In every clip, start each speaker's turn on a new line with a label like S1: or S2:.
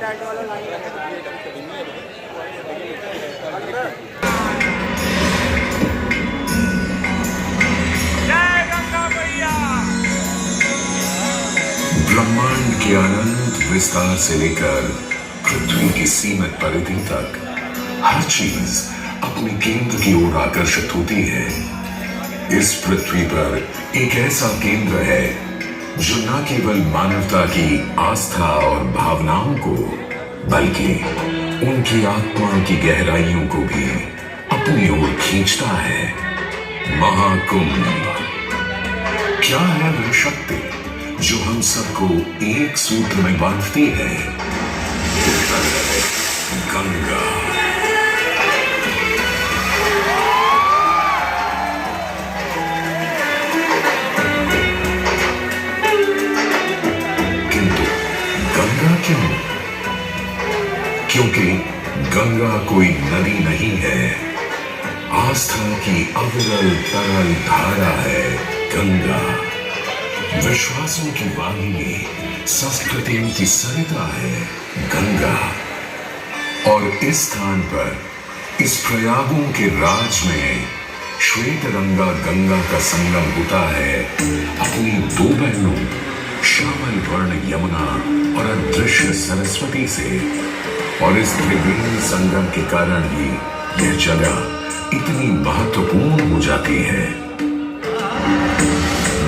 S1: ब्रह्मांड के अनंत विस्तार से लेकर पृथ्वी की सीमित परिधि तक हर चीज अपने केंद्र की ओर आकर्षित होती है। इस पृथ्वी पर एक ऐसा केंद्र है जो न केवल मानवता की आस्था और भावनाओं को बल्कि उनकी आत्मा की गहराइयों को भी अपनी ओर खींचता है। महाकुंभ क्या है वह शक्ति जो हम सबको एक सूत्र में बांधती है? गंगा। किंतु गंगा क्यों? क्योंकि गंगा कोई नदी नहीं है, आस्था की अविरल तरल धारा है गंगा। विश्वासों की वाहिनी, संस्कृतियों की सरिता है गंगा। और इस स्थान पर, इस प्रयागों के राज में श्वेत रंगा गंगा का संगम होता है अपनी दो बहनों श्यामल वर्ण यमुना और अदृश्य सरस्वती से। और इस त्रिवेणी संगम के कारण ही यह जगह इतनी महत्वपूर्ण हो जाती है।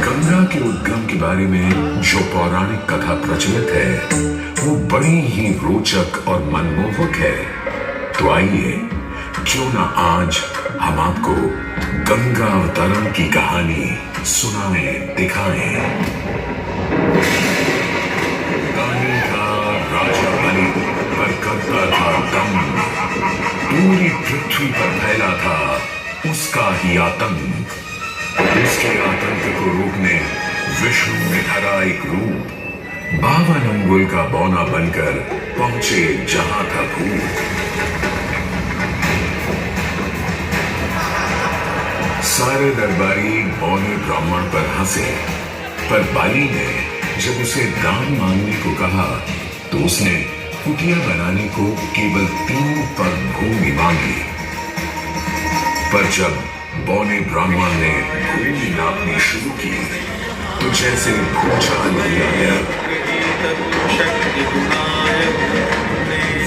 S1: गंगा के उद्गम के बारे में जो पौराणिक कथा प्रचलित है वो बड़ी ही रोचक और मनमोहक है। तो आइए क्यों ना आज हम आपको गंगा अवतरण की कहानी सुनाएं, दिखाएं। कहानी का राजा बलि पर करता था दम, पूरी पृथ्वी पर फैला था उसका ही आतंक। उसके आतंक को रोकने विष्णु ने धरा एक रूप, 52 अंगुल का बौना बनकर पहुंचे जहां था भूत। सारे दरबारी बौने ब्राह्मण पर हंसे, पर बाली ने जब उसे दान मांगने को कहा तो उसने कुटिया बनाने को केवल 3 पग भूमि मांगी। पर जब बौने ब्राह्मण ने भूमि नापनी शुरू की तो जैसे भूचाल लिया गया।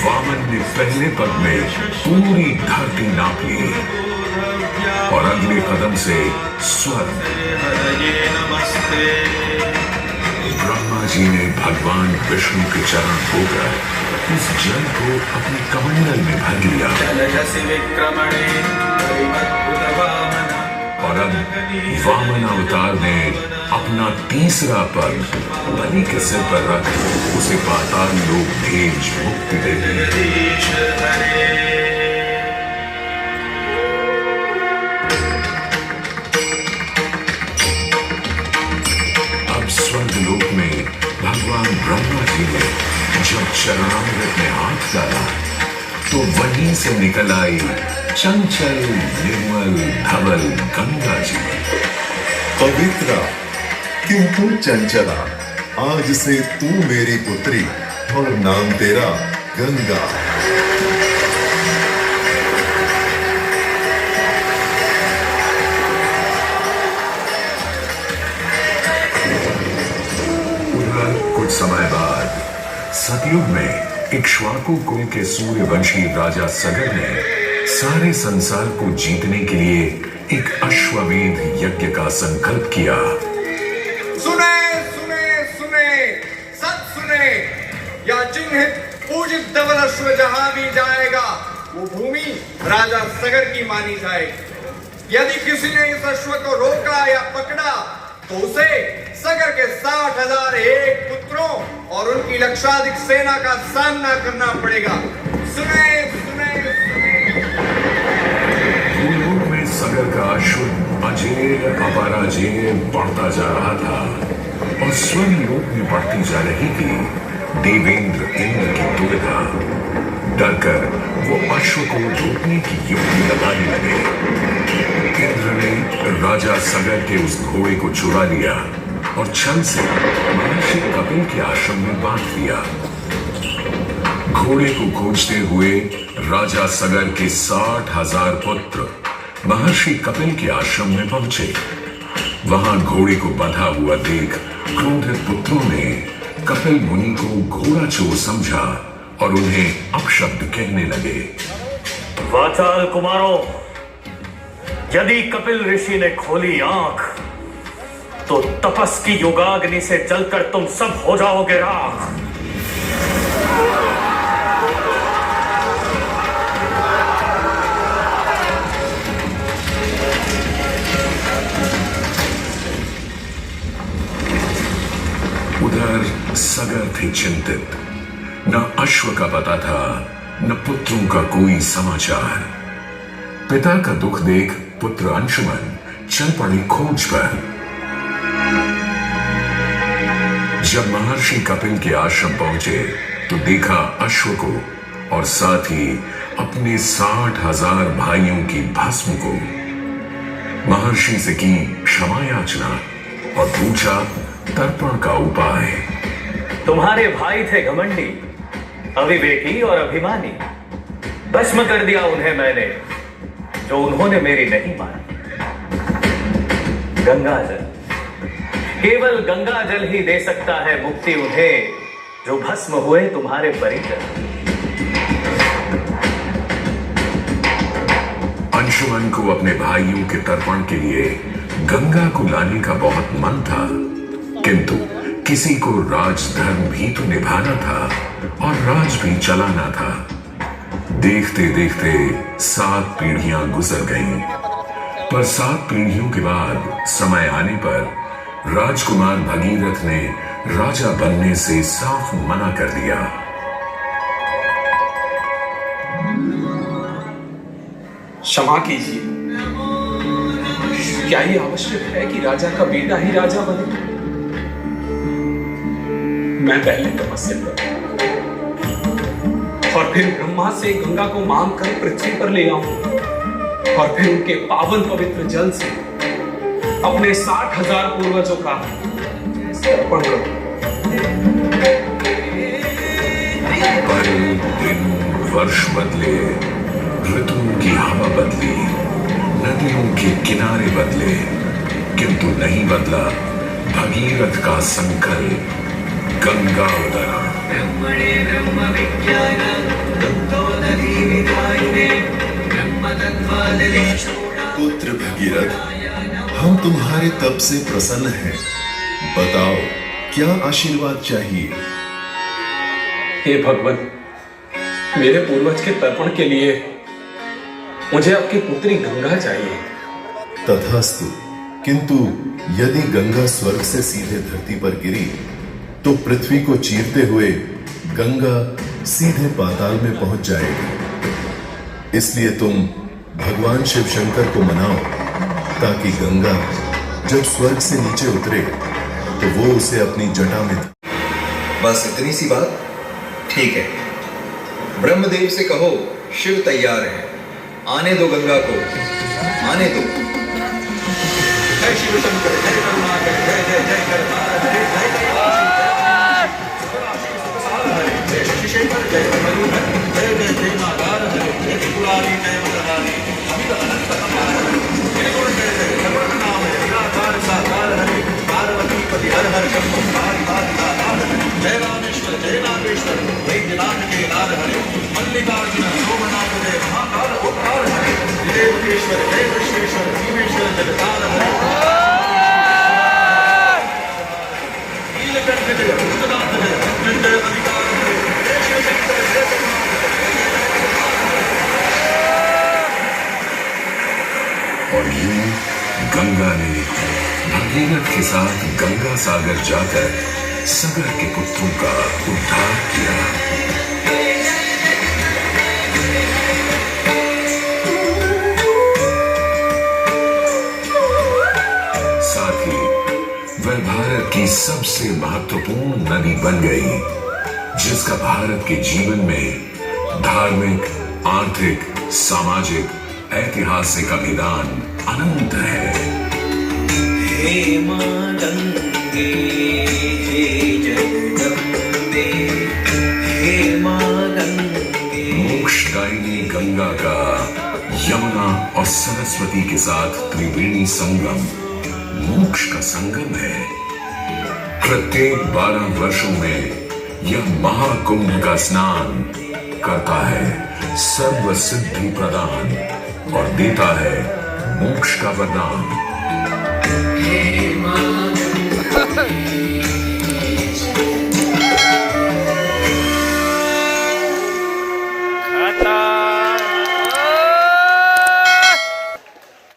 S1: वामन ने पहले पग में पूरी धरती नाप ली और अगले कदम से स्वर्ग। ब्रह्मा जी ने भगवान विष्णु के चरण धोकर उस जल को अपने कमंडल में भर लिया। और अब वामन अवतार ने अपना तीसरा पग बलि के सिर पर रख उसे पाताल लोक भेज मुक्ति दे दी। अब स्वर्ग लोक में भगवान ब्रह्मा जी ने जब चरणामृत में हाथ डाला तो वहीं से निकल आई चंचल निर्मल धवल गंगा जी।
S2: पवित्रा किंतु चंचला, आज से तू मेरी पुत्री और नाम तेरा गंगा।
S1: कुछ समय बाद सतयुग में इक्ष्वाकु कुल के सूर्यवंशी राजा सगर ने सारे संसार को जीतने के लिए एक अश्वमेध यज्ञ का संकल्प किया।
S3: सुने सुने सुने सत सुने, या चिन्हित पूजित धवल अश्व जहां भी जाएगा वो भूमि राजा सगर की मानी जाएगी। यदि किसी ने इस अश्व को रोका या पकड़ा तो उसे सगर के 60,001 पुत्रों और उनकी लक्षाधिक सेना का सामना करना पड़ेगा। सुने सुने
S1: भूलोक में सगर का अश्व अजेय अपराजेय बढ़ता जा रहा था और स्वर्ग लोक में बढ़ती जा रही थी देवेंद्र इंद्र की दुविधा। डरकर वो अश्व को रोकने की युक्ति लगाने लगे। इंद्र ने राजा सगर के उस घोड़े को चुरा लिया और छल से महर्षि कपिल के आश्रम में बांध दिया। घोड़े को खोजते हुए राजा सगर के 60,000 पुत्र महर्षि कपिल के आश्रम में पहुंचे। वहां घोड़े को बंधा हुआ देख क्रोधित पुत्रों ने कपिल मुनि को घोड़ा चोर समझा और उन्हें अपशब्द कहने लगे।
S4: वाचाल कुमारों, यदि कपिल ऋषि ने खोली आंख तो तपस की योगाग्नि से जलकर तुम सब हो जाओगे राख।
S1: उधर सगर थे चिंतित। न अश्व का पता था, न पुत्रों का कोई समाचार। पिता का दुख देख पुत्र अंशुमन चल पड़े खोज पर। जब महर्षि कपिल के आश्रम पहुंचे तो देखा अश्व को और साथ ही अपने 60,000 भाइयों की भस्म को। महर्षि से की क्षमा याचना और पूछा तर्पण का उपाय।
S4: तुम्हारे भाई थे घमंडी, अविवेकी और अभिमानी। भस्म कर दिया उन्हें मैंने, जो उन्होंने मेरी नहीं मानी। गंगा जल, केवल गंगा जल ही दे सकता है मुक्ति उन्हें, जो भस्म हुए तुम्हारे परिजन।
S1: अंशुमन को अपने भाइयों के तर्पण के लिए गंगा को लाने का बहुत मन था, किंतु किसी को राजधर्म भी तो निभाना था और राज भी चलाना था। देखते देखते 7 पीढ़ियां गुजर गईं, पर 7 पीढ़ियों के बाद समय आने पर राजकुमार भगीरथ ने राजा बनने से साफ मना कर दिया।
S5: क्षमा कीजिए, क्या ये आवश्यक है कि राजा का बेटा ही राजा बने? मैं पहले तपस्या करूं और फिर ब्रह्मा से गंगा को मांग कर पृथ्वी पर ले आऊं और फिर उनके पावन पवित्र जल से अपने 60,000 पूर्वजों का तर्पण करूं।
S1: पल दिन वर्ष बदले, ऋतुओं की हवा बदली, नदियों के किनारे बदले, किंतु नहीं बदला भगीरथ का संकल्प, गंगा उदरण।
S6: ब्रह्मणे ब्रह्म विज्ञान तत्त्वोदधि विधायिने ब्रह्म तत्त्वादधि शोणा।
S2: पुत्र भगीरथ, हम तुम्हारे तप से प्रसन्न हैं। बताओ क्या आशीर्वाद चाहिए?
S5: हे भगवान, मेरे पूर्वज के तर्पण के लिए मुझे आपकी पुत्री गंगा चाहिए।
S2: तथास्तु, किंतु यदि गंगा स्वर्ग से सीधे धरती पर गिरी तो पृथ्वी को चीरते हुए गंगा सीधे पाताल में पहुंच जाएगी। इसलिए तुम भगवान शिव शंकर को मनाओ ताकि गंगा जब स्वर्ग से नीचे उतरे तो वो उसे अपनी जटा में।
S3: बस इतनी सी बात? ठीक है, ब्रह्मदेव से कहो शिव तैयार है, आने दो गंगा को, आने दो। जय शिव शंकर, जय करुणाकर, जय जय जय करतार, जय जय जय शशिशेखर, जय मयूर, जय जय जय नागार, जय त्रिपुरारी, जय मदहारी, अमित अनंत अपार, जय गुण जय जय सर्वत्र नाम है, निराकार साकार हरि, पार्वती पति हर हर शंभो पारि पारि नाथ, जय रामेश्वर, जय नागेश्वर, वैद्यनाथ के नाथ हरि, मल्लिकार्जुन सोमनाथ, जय महाकाल उद्धार हरि, जय देवकेश्वर, जय विश्वेश्वर, भीमेश्वर जगतार हरि, नीलकंठ जय भूतनाथ जय मृत्युंजय अधिकार हरि, जय शिव शंकर, जय
S1: और यूं गंगा ने भगीरथ के साथ गंगा सागर जाकर सगर के पुत्रों का उद्धार किया। साथ ही वह भारत की सबसे महत्वपूर्ण नदी बन गई, जिसका भारत के जीवन में धार्मिक, आर्थिक, सामाजिक, ऐतिहासिक अभिदान अनंत है।
S6: हे मां गंगे, हे जगदम्बे, हे मां गंगे।
S1: दाक्षायणी गंगा का यमुना और सरस्वती के साथ त्रिवेणी संगम मोक्ष का संगम है। प्रत्येक 12 वर्षों में यह महाकुंभ का स्नान करता है सर्व सिद्धि प्रदान और देता है मोक्ष का वरदान।
S6: हे मां